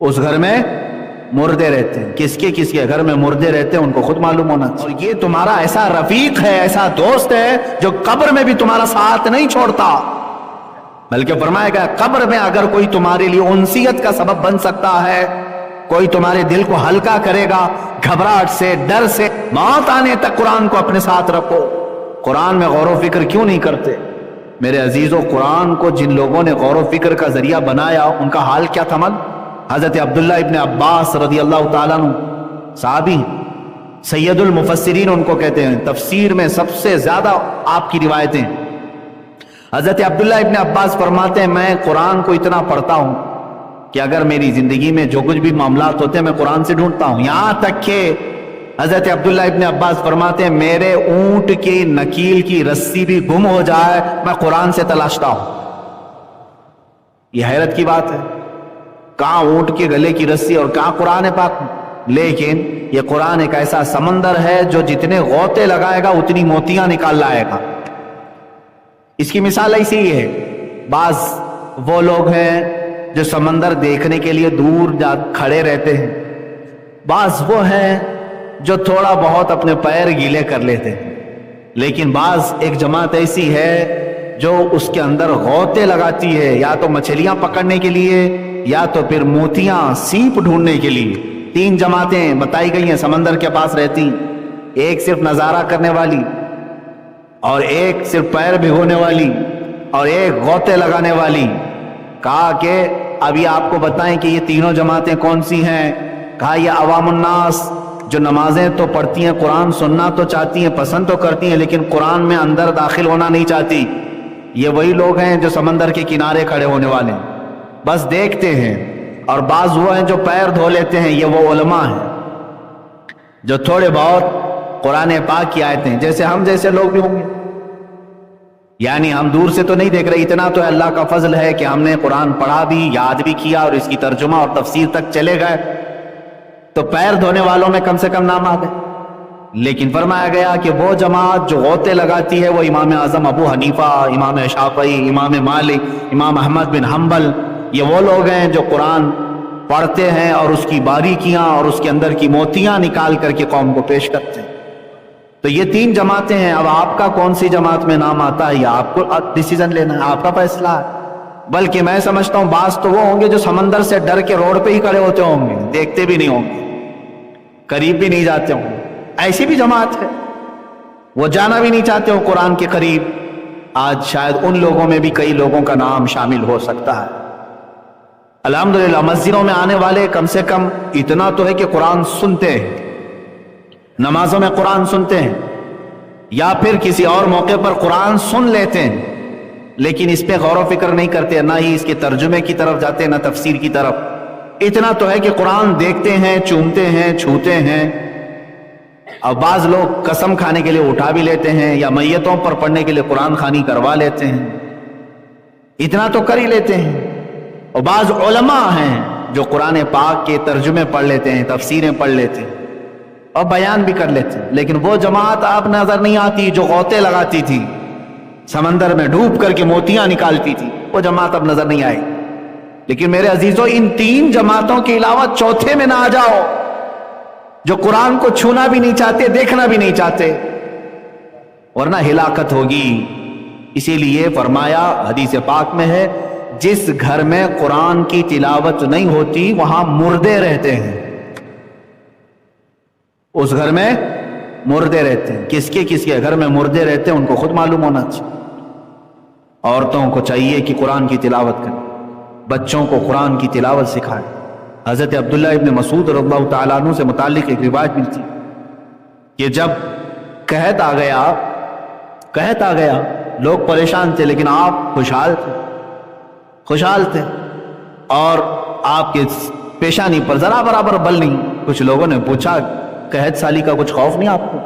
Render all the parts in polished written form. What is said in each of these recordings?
اس گھر میں مردے رہتے ہیں. کس کے گھر میں مردے رہتے ہیں ان کو خود معلوم ہونا چاہیے. اور یہ تمہارا ایسا رفیق ہے, ایسا دوست ہے جو قبر میں بھی تمہارا ساتھ نہیں چھوڑتا, بلکہ فرمایا گیا قبر میں اگر کوئی تمہارے لیے انسیت کا سبب بن سکتا ہے, کوئی تمہارے دل کو ہلکا کرے گا گھبراہٹ سے, ڈر سے, موت آنے تک قرآن کو اپنے ساتھ رکھو. قرآن میں غور و فکر کیوں نہیں کرتے میرے عزیزوں؟ قرآن کو جن لوگوں نے غور و فکر کا ذریعہ بنایا ان کا حال کیا تھا؟ حضرت عبداللہ ابن عباس رضی اللہ تعالیٰ عنہ صحابی, سید المفسرین ان کو کہتے ہیں, تفسیر میں سب سے زیادہ آپ کی روایتیں. حضرت عبداللہ ابن عباس فرماتے ہیں میں قرآن کو اتنا پڑھتا ہوں کہ اگر میری زندگی میں جو کچھ بھی معاملات ہوتے ہیں میں قرآن سے ڈھونڈتا ہوں, یہاں تک کہ حضرت عبداللہ ابن عباس فرماتے ہیں میرے اونٹ کی نکیل کی رسی بھی گم ہو جائے میں قرآن سے تلاشتا ہوں. یہ حیرت کی بات ہے, کہاں اونٹ کے گلے کی رسی اور کہاں قرآن پاک. لیکن یہ قرآن ایک ایسا سمندر ہے جو جتنے غوطے لگائے گا اتنی موتیاں نکال لائے گا. اس کی مثال ایسی ہی ہے, بعض وہ لوگ ہیں جو سمندر دیکھنے کے لیے دور جا کھڑے رہتے ہیں, بعض وہ ہیں جو تھوڑا بہت اپنے پیر گیلے کر لیتے ہیں, لیکن بعض ایک جماعت ایسی ہے جو اس کے اندر غوطے لگاتی ہے, یا تو مچھلیاں پکڑنے کے لیے یا تو پھر موتیاں سیپ ڈھونڈنے کے لیے. 3 جماعتیں بتائی گئی ہیں سمندر کے پاس رہتی, ایک صرف نظارہ کرنے والی, اور ایک صرف پیر بھگونے والی, اور ایک غوطے لگانے والی. کہا کہ ابھی آپ کو بتائیں کہ یہ تینوں جماعتیں کون سی ہیں؟ کہا یہ عوام الناس جو نمازیں تو پڑھتی ہیں, قرآن سننا تو چاہتی ہیں, پسند تو کرتی ہیں, لیکن قرآن میں اندر داخل ہونا نہیں چاہتی. یہ وہی لوگ ہیں جو سمندر کے کنارے کھڑے ہونے والے ہیں, بس دیکھتے ہیں. اور بعض وہ ہیں جو پیر دھو لیتے ہیں, یہ وہ علماء ہیں جو تھوڑے بہت قرآن پاک کی آیتیں, جیسے ہم جیسے لوگ بھی ہوں گے, یعنی ہم دور سے تو نہیں دیکھ رہے, اتنا تو اللہ کا فضل ہے کہ ہم نے قرآن پڑھا بھی, یاد بھی کیا, اور اس کی ترجمہ اور تفسیر تک چلے گئے, تو پیر دھونے والوں میں کم سے کم نام آ گئے. لیکن فرمایا گیا کہ وہ جماعت جو غوطے لگاتی ہے وہ امام اعظم ابو حنیفہ, امام شافعی, امام مالک, امام احمد بن حنبل, یہ وہ لوگ ہیں جو قرآن پڑھتے ہیں اور اس کی باریکیاں اور اس کے اندر کی موتیاں نکال کر کے قوم کو پیش کرتے ہیں. تو یہ 3 جماعتیں ہیں. اب آپ کا کون سی جماعت میں نام آتا ہے یہ آپ کو ڈیسیژن لینا ہے, آپ کا فیصلہ ہے. بلکہ میں سمجھتا ہوں بعض تو وہ ہوں گے جو سمندر سے ڈر کے روڈ پہ ہی کھڑے ہوتے ہوں گے, دیکھتے بھی نہیں ہوں گے, قریب بھی نہیں جاتے ہوں گے. ایسی بھی جماعت ہے, وہ جانا بھی نہیں چاہتے ہوں قرآن کے قریب. آج شاید ان لوگوں میں بھی کئی لوگوں کا نام شامل ہو سکتا ہے. الحمدللہ مسجدوں میں آنے والے کم سے کم اتنا تو ہے کہ قرآن سنتے ہیں, نمازوں میں قرآن سنتے ہیں, یا پھر کسی اور موقع پر قرآن سن لیتے ہیں, لیکن اس پہ غور و فکر نہیں کرتے, نہ ہی اس کے ترجمے کی طرف جاتے, نہ تفسیر کی طرف. اتنا تو ہے کہ قرآن دیکھتے ہیں, چومتے ہیں, چھوتے ہیں. اب بعض لوگ قسم کھانے کے لیے اٹھا بھی لیتے ہیں, یا میتوں پر پڑھنے کے لیے قرآن خوانی کروا لیتے ہیں, اتنا تو کر ہی لیتے ہیں. اور بعض علماء ہیں جو قرآن پاک کے ترجمے پڑھ لیتے ہیں, تفسیریں پڑھ لیتے ہیں اور بیان بھی کر لیتے ہیں. لیکن وہ جماعت آپ نظر نہیں آتی جو غوطے لگاتی تھی, سمندر میں ڈوب کر کے موتیاں نکالتی تھی, وہ جماعت اب نظر نہیں آئی. لیکن میرے عزیزوں ان 3 جماعتوں کے علاوہ چوتھے میں نہ آ جاؤ, جو قرآن کو چھونا بھی نہیں چاہتے, دیکھنا بھی نہیں چاہتے, ورنہ ہلاکت ہوگی. اسی لیے فرمایا حدیث پاک میں ہے جس گھر میں قرآن کی تلاوت نہیں ہوتی وہاں مردے رہتے ہیں. اس گھر میں مردے رہتے ہیں. کس کے گھر میں مردے رہتے ہیں ان کو خود معلوم ہونا چاہیے. عورتوں کو چاہیے کہ قرآن کی تلاوت کریں, بچوں کو قرآن کی تلاوت سکھائیں. حضرت عبداللہ ابن مسعود رضی اللہ تعالیٰ عنہ سے متعلق ایک روایت ملتی کہ جب قحط آ گیا لوگ پریشان تھے, لیکن آپ خوشحال تھے, اور آپ کے پیشانی پر ذرا برابر بل نہیں. کچھ لوگوں نے پوچھا قحط سالی کا کچھ خوف نہیں آپ کو؟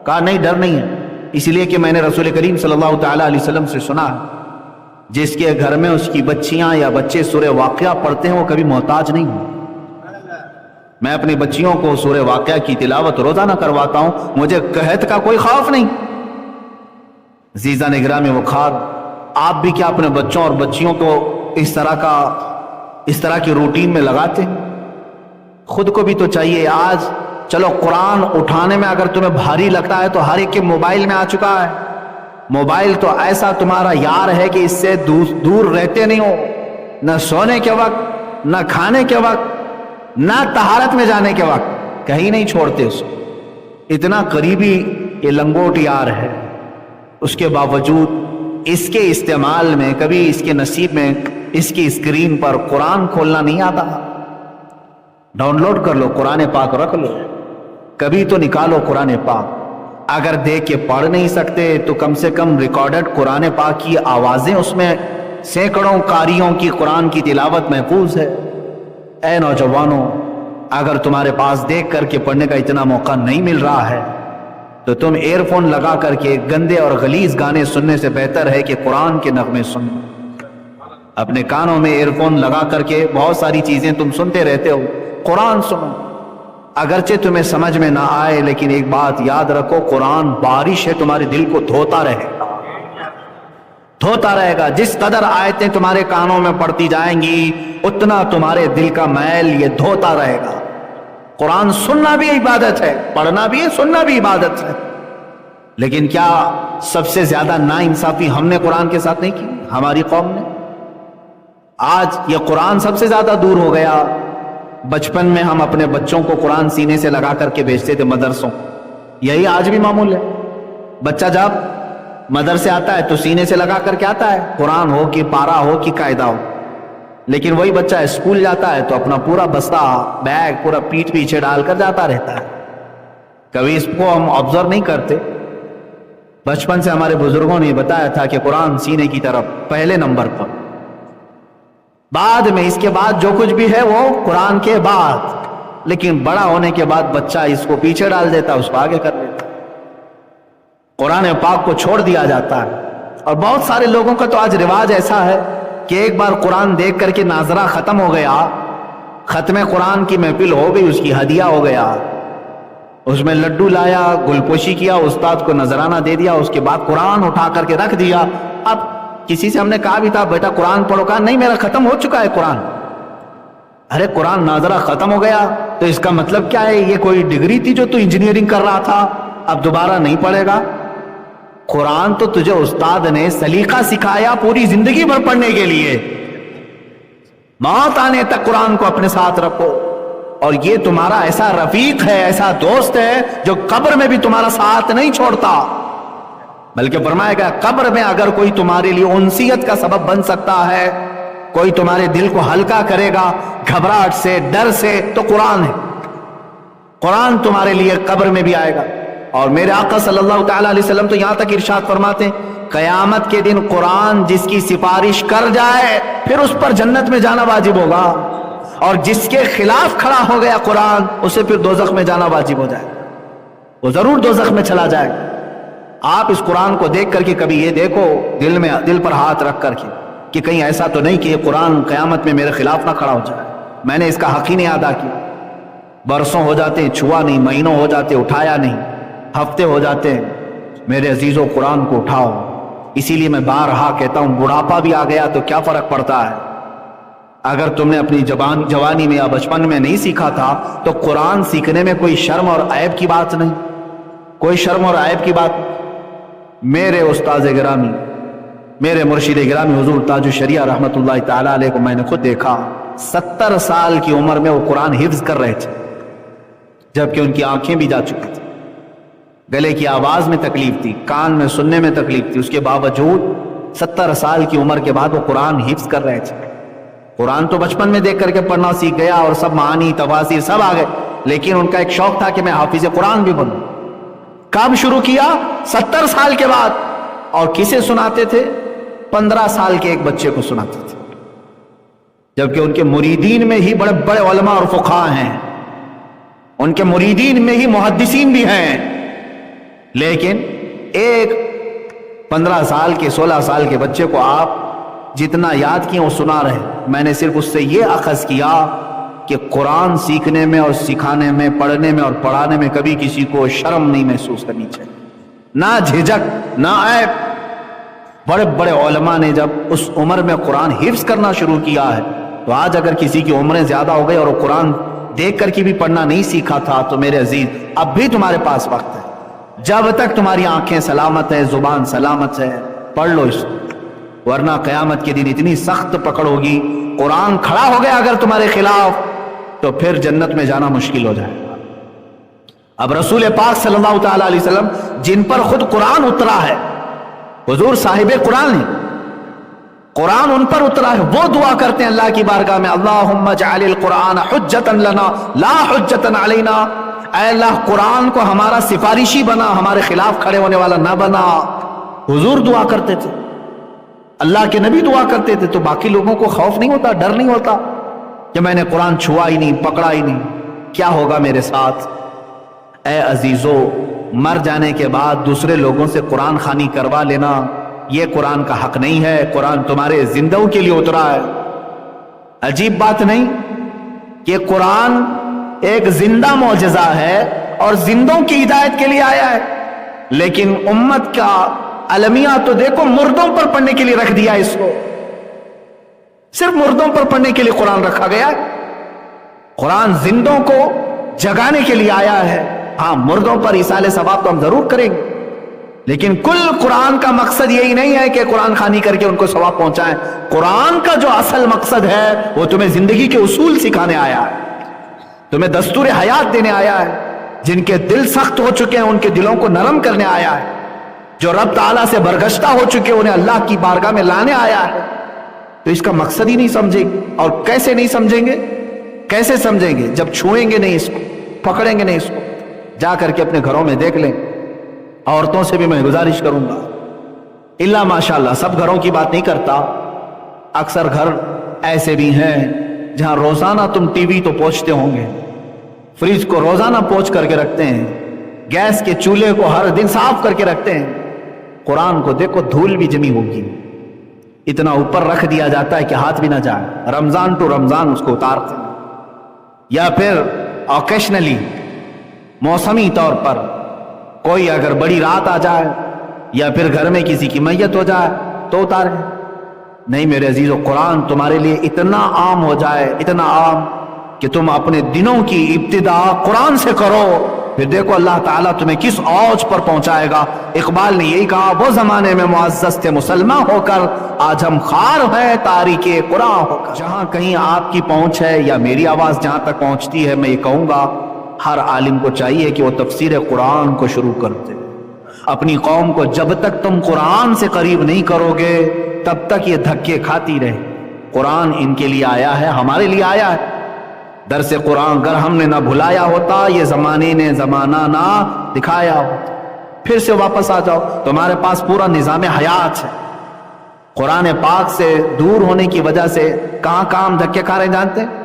کہا نہیں, ڈر نہیں ہے, اس لیے کہ میں نے رسول کریم صلی اللہ تعالیٰ علیہ وسلم سے سنا ہے جس کے گھر میں اس کی بچیاں یا بچے سورہ واقعہ پڑھتے ہیں وہ کبھی محتاج نہیں ہوں. میں اپنی بچیوں کو سورہ واقعہ کی تلاوت روزانہ کرواتا ہوں, مجھے قحط کا کوئی خوف نہیں. عزیزان گرامی وقار, آپ بھی کیا اپنے بچوں اور بچیوں کو اس طرح کی روٹین میں لگاتے ہیں؟ خود کو بھی تو چاہیے. آج چلو قرآن اٹھانے میں اگر تمہیں بھاری لگتا ہے تو ہر ایک کے موبائل میں آ چکا ہے. موبائل تو ایسا تمہارا یار ہے کہ اس سے دور رہتے نہیں ہو. نہ سونے کے وقت، نہ کھانے کے وقت، نہ طہارت میں جانے کے وقت کہیں نہیں چھوڑتے اس کو. اتنا قریبی یہ لنگوٹ یار ہے. اس کے باوجود اس کے استعمال میں کبھی اس کے نصیب میں اس کی اسکرین پر قرآن کھولنا نہیں آتا. ڈاؤن لوڈ کر لو، قرآن پاک رکھ لو، کبھی تو نکالو قرآن پاک. اگر دیکھ کے پڑھ نہیں سکتے تو کم سے کم ریکارڈڈ قرآن پاک کی آوازیں اس میں سینکڑوں قاریوں کی قرآن کی تلاوت محفوظ ہے. اے نوجوانوں، اگر تمہارے پاس دیکھ کر کے پڑھنے کا اتنا موقع نہیں مل رہا ہے تو تم ایئر فون لگا کر کے گندے اور غلیظ گانے سننے سے بہتر ہے کہ قرآن کے نغمے سنو. اپنے کانوں میں ایئر فون لگا کر کے بہت ساری چیزیں تم سنتے رہتے ہو، قرآن سنو. اگرچہ تمہیں سمجھ میں نہ آئے لیکن ایک بات یاد رکھو، قرآن بارش ہے، تمہارے دل کو دھوتا رہے گا، دھوتا رہے گا. جس قدر آیتیں تمہارے کانوں میں پڑتی جائیں گی اتنا تمہارے دل کا میل یہ دھوتا رہے گا. قرآن سننا بھی عبادت ہے، پڑھنا بھی ہے، سننا بھی عبادت ہے. لیکن کیا سب سے زیادہ ناانصافی ہم نے قرآن کے ساتھ نہیں کی؟ ہماری قوم نے. آج یہ قرآن سب سے زیادہ دور ہو گیا. بچپن میں ہم اپنے بچوں کو قرآن سینے سے لگا کر کے بھیجتے تھے مدرسوں. یہی آج بھی معمول ہے. بچہ جب مدرسے آتا ہے تو سینے سے لگا کر کے آتا ہے، قرآن ہو کہ پارا ہو کہ قاعدہ ہو. لیکن وہی بچہ اسکول جاتا ہے تو اپنا پورا بستہ بیگ پورا پیٹھ پیچھے ڈال کر جاتا رہتا ہے. کبھی اس کو ہم آبزرو نہیں کرتے. بچپن سے ہمارے بزرگوں نے بتایا تھا کہ قرآن سینے کی طرف پہلے نمبر پر، بعد میں اس کے بعد جو کچھ بھی ہے وہ قرآن کے بعد. لیکن بڑا ہونے کے بعد بچہ اس کو پیچھے ڈال دیتا، اس کو آگے کر دیتا، قرآن پاک کو چھوڑ دیا جاتا ہے. اور بہت سارے لوگوں کا تو آج رواج ایسا ہے کہ ایک بار قرآن دیکھ کر کے ناظرہ ختم ہو گیا، ختم قرآن کی محفل ہو گئی، اس کی ہدیہ ہو گیا، اس میں لڈو لایا، گل پوشی کیا، استاد کو نذرانہ دے دیا، اس کے بعد قرآن اٹھا کر کے رکھ دیا. اب کسی سے ہم نے کہا بھی تھا بیٹا قرآن پڑھو، کہا نہیں میرا ختم ہو چکا ہے قرآن. ارے قرآن ناظرہ ختم ہو گیا تو اس کا مطلب کیا ہے؟ یہ کوئی ڈگری تھی جو تو انجینئرنگ کر رہا تھا اب دوبارہ نہیں پڑھے گا؟ قرآن تو تجھے استاد نے سلیقہ سکھایا پوری زندگی بھر پڑھنے کے لیے. موت آنے تک قرآن کو اپنے ساتھ رکھو. اور یہ تمہارا ایسا رفیق ہے، ایسا دوست ہے جو قبر میں بھی تمہارا ساتھ نہیں چھوڑتا. بلکہ فرمایا گیا قبر میں اگر کوئی تمہارے لیے انسیت کا سبب بن سکتا ہے، کوئی تمہارے دل کو ہلکا کرے گا گھبراہٹ سے، ڈر سے، تو قرآن ہے. قرآن تمہارے لیے قبر میں بھی آئے گا. اور میرے آقا صلی اللہ تعالی علیہ وسلم تو یہاں تک ارشاد فرماتے ہیں قیامت کے دن قرآن جس کی سفارش کر جائے پھر اس پر جنت میں جانا واجب ہوگا، اور جس کے خلاف کھڑا ہو گیا قرآن اسے پھر دوزخ میں جانا واجب ہو جائے، وہ ضرور دوزخ میں چلا جائے گا. آپ اس قرآن کو دیکھ کر کے کبھی یہ دیکھو دل پر ہاتھ رکھ کر کے کہ کہیں ایسا تو نہیں کہ یہ قرآن قیامت میں میرے خلاف نہ کھڑا ہو جائے، میں نے اس کا حق ہی نہیں ادا کیا. برسوں ہو جاتے ہیں چھوا نہیں، مہینوں ہو جاتے اٹھایا نہیں، ہفتے ہو جاتے ہیں. میرے عزیزوں قرآن کو اٹھاؤ. اسی لیے میں بارہا کہتا ہوں بڑھاپا بھی آ گیا تو کیا فرق پڑتا ہے؟ اگر تم نے اپنی جوانی میں یا بچپن میں نہیں سیکھا تھا تو قرآن سیکھنے میں کوئی شرم اور عیب کی بات نہیں، کوئی شرم اور عیب کی بات. میرے استاذ گرامی، میرے مرشد گرامی حضور تاج الشریعہ رحمت اللہ تعالی علیہ کو میں نے خود دیکھا 70 سال کی عمر میں وہ قرآن حفظ کر رہے تھے، جبکہ ان کی آنکھیں بھی جا چکی تھی، گلے کی آواز میں تکلیف تھی، کان میں سننے میں تکلیف تھی. اس کے باوجود 70 سال کی عمر کے بعد وہ قرآن حفظ کر رہے تھے. قرآن تو بچپن میں دیکھ کر کے پڑھنا سیکھ گیا اور سب معانی تفاسیر سب آ گئے، لیکن ان کا ایک شوق تھا کہ میں حافظ قرآن بھی بنوں. کب شروع کیا؟ 70 سال کے بعد. اور کسے سناتے تھے؟ 15 سال کے ایک بچے کو سناتے تھے، جبکہ ان کے مریدین میں ہی بڑے بڑے علماء اور فقہاء ہیں، ان کے مریدین میں ہی محدثین بھی ہیں. لیکن ایک 15 سال کے 16 سال کے بچے کو آپ جتنا یاد کیے وہ سنا رہے. میں نے صرف اس سے یہ اخذ کیا کہ قرآن سیکھنے میں اور سکھانے میں، پڑھنے میں اور پڑھانے میں کبھی کسی کو شرم نہیں محسوس کرنی چاہیے، نہ جھجک نہ عیب. بڑے بڑے علماء نے جب اس عمر میں قرآن حفظ کرنا شروع کیا ہے تو آج اگر کسی کی عمریں زیادہ ہو گئی اور وہ قرآن دیکھ کر کے بھی پڑھنا نہیں سیکھا تھا تو میرے عزیز اب بھی تمہارے پاس وقت ہے، جب تک تمہاری آنکھیں سلامت ہے، زبان سلامت ہے، پڑھ لو اس کو، ورنہ قیامت کے دن اتنی سخت پکڑ ہوگی، قرآن کھڑا ہو گیا اگر تمہارے خلاف تو پھر جنت میں جانا مشکل ہو جائے گا۔ اب رسول پاک صلی اللہ تعالی علیہ وسلم جن پر خود قرآن اترا ہے، حضور صاحب قرآن ہیں، قرآن ان پر اترا ہے، وہ دعا کرتے ہیں اللہ کی بارگاہ میں، اللہم اجعل القرآن حجتا لنا لا حجتا علینا، اے اللہ قرآن کو ہمارا سفارشی بنا، ہمارے خلاف کھڑے ہونے والا نہ بنا۔ حضور دعا کرتے تھے، اللہ کے نبی دعا کرتے تھے، تو باقی لوگوں کو خوف نہیں ہوتا، ڈر نہیں ہوتا کہ میں نے قرآن چھوا ہی نہیں، پکڑا ہی نہیں، کیا ہوگا میرے ساتھ؟ اے عزیزو، مر جانے کے بعد دوسرے لوگوں سے قرآن خوانی کروا لینا یہ قرآن کا حق نہیں ہے، قرآن تمہارے زندوں کے لیے اترا ہے۔ عجیب بات نہیں کہ قرآن ایک زندہ معجزہ ہے اور زندوں کی ہدایت کے لیے آیا ہے، لیکن امت کا المیہ تو دیکھو مردوں پر پڑھنے کے لیے رکھ دیا اس کو، صرف مردوں پر پڑھنے کے لیے قرآن رکھا گیا ہے۔ قرآن زندوں کو جگانے کے لیے آیا ہے، ہاں مردوں پر ایصال ثواب تو ہم ضرور کریں گے، لیکن کل قرآن کا مقصد یہی نہیں ہے کہ قرآن خوانی کر کے ان کو ثواب پہنچائیں۔ قرآن کا جو اصل مقصد ہے وہ تمہیں زندگی کے اصول سکھانے آیا ہے، تمہیں دستور حیات دینے آیا ہے، جن کے دل سخت ہو چکے ہیں ان کے دلوں کو نرم کرنے آیا ہے، جو رب تعالیٰ سے برگشتہ ہو چکے انہیں اللہ کی بارگاہ میں لانے آیا ہے۔ تو اس کا مقصد ہی نہیں سمجھیں گے، اور کیسے نہیں سمجھیں گے؟ کیسے سمجھیں گے؟ جب چھوئیں گے نہیں اس کو، پکڑیں گے نہیں اس کو۔ جا کر کے اپنے گھروں میں دیکھ لیں، عورتوں سے بھی میں گزارش کروں گا، اللہ ماشاءاللہ سب گھروں کی بات نہیں کرتا، اکثر گھر ایسے بھی ہیں جہاں روزانہ تم ٹی وی تو پوچھتے ہوں گے، فریج کو روزانہ پوچھ کر کے رکھتے ہیں، گیس کے چولہے کو ہر دن صاف کر کے رکھتے ہیں، قرآن کو دیکھو دھول بھی جمی ہوگی، اتنا اوپر رکھ دیا جاتا ہے کہ ہاتھ بھی نہ جائے، رمضان ٹو رمضان اس کو اتارتے ہیں، یا پھر اوکیشنلی موسمی طور پر کوئی اگر بڑی رات آ جائے یا پھر گھر میں کسی کی میت ہو جائے تو اتارے۔ نہیں میرے عزیزو، قرآن تمہارے لیے اتنا عام ہو جائے، اتنا عام کہ تم اپنے دنوں کی ابتدا قرآن سے کرو، پھر دیکھو اللہ تعالیٰ تمہیں کس اوج پر پہنچائے گا۔ اقبال نے یہی کہا، وہ زمانے میں معزز تھے مسلمان ہو کر، آج ہم خار ہیں تاریک قرآن ہو کر۔ جہاں کہیں آپ کی پہنچ ہے یا میری آواز جہاں تک پہنچتی ہے، میں یہ کہوں گا ہر عالم کو چاہیے کہ وہ تفسیر قرآن کو شروع کر دے۔ اپنی قوم کو جب تک تم قرآن سے قریب نہیں کرو گے تب تک یہ دھکے کھاتی رہے۔ قرآن ان کے لیے آیا ہے، ہمارے لیے آیا ہے۔ درس قرآن اگر ہم نے نہ بھلایا ہوتا، یہ زمانے نے زمانہ نہ دکھایا ہوتا۔ پھر سے واپس آ جاؤ، تمہارے پاس پورا نظام حیات ہے۔ قرآن پاک سے دور ہونے کی وجہ سے کہاں کام دھکے کھا رہے ہیں جانتے ہیں؟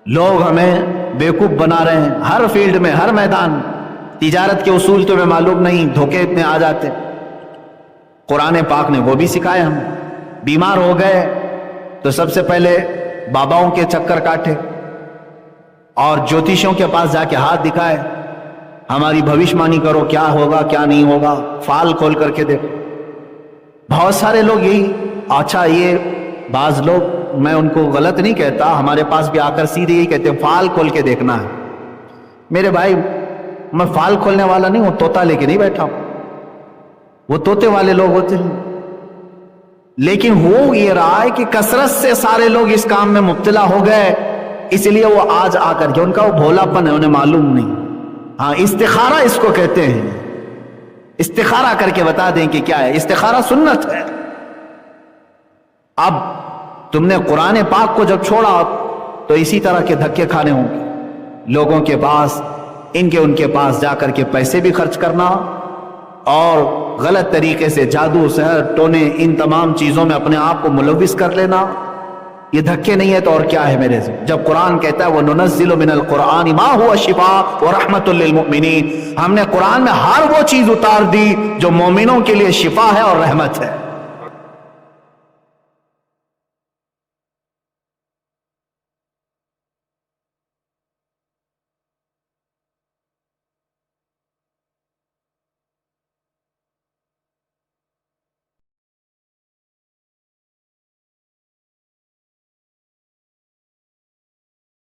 لوگ ہمیں بیوقوف بنا رہے ہیں، ہر فیلڈ میں، ہر میدان میں۔ تجارت کے اصول تمہیں معلوم نہیں، دھوکے اتنے آ جاتے۔ قرآن پاک نے وہ بھی سکھایا ہمیں۔ بیمار ہو گئے تو سب سے پہلے باباؤں کے چکر کاٹے اور جوتیشوں کے پاس جا کے ہاتھ دکھائے، ہماری بھوشمانی کرو، کیا ہوگا کیا نہیں ہوگا، فال کھول کر کے دیکھو۔ بہت سارے لوگ یہی، اچھا یہ بعض لوگ، میں ان کو غلط نہیں کہتا، ہمارے پاس بھی آ کر سیدھے یہی کہتے ہیں فال کھول کے دیکھنا ہے۔ میرے بھائی میں فال کھولنے والا نہیں ہوں، طوطا لے کے نہیں بیٹھا ہوں، وہ طوطے والے لوگ ہوتے ہیں۔ لیکن ہو یہ رہا ہے کہ کثرت سے سارے لوگ اس کام میں مبتلا ہو گئے، اس لیے وہ آج آ کر کے ان کا وہ بھولا پن ہے، انہیں معلوم نہیں۔ ہاں استخارہ اس کو کہتے ہیں، استخارہ کر کے بتا دیں کہ کیا ہے۔ استخارہ سنت ہے۔ اب تم نے قرآن پاک کو جب چھوڑا تو اسی طرح کے دھکے کھانے ہوں گے، لوگوں کے پاس ان کے پاس جا کر کے پیسے بھی خرچ کرنا اور غلط طریقے سے جادو سحر ٹونے ان تمام چیزوں میں اپنے آپ کو ملوث کر لینا، یہ دھکے نہیں ہے تو اور کیا ہے میرے سے؟ جب قرآن کہتا ہے وَنُنَزِّلُ مِنَ الْقُرْآنِ مَا هُوَ شِفَاءٌ وَرَحْمَةٌ لِّلْمُؤْمِنِينَ، ہم نے قرآن میں ہر وہ چیز اتار دی جو مومنوں کے لیے شفا ہے اور رحمت ہے۔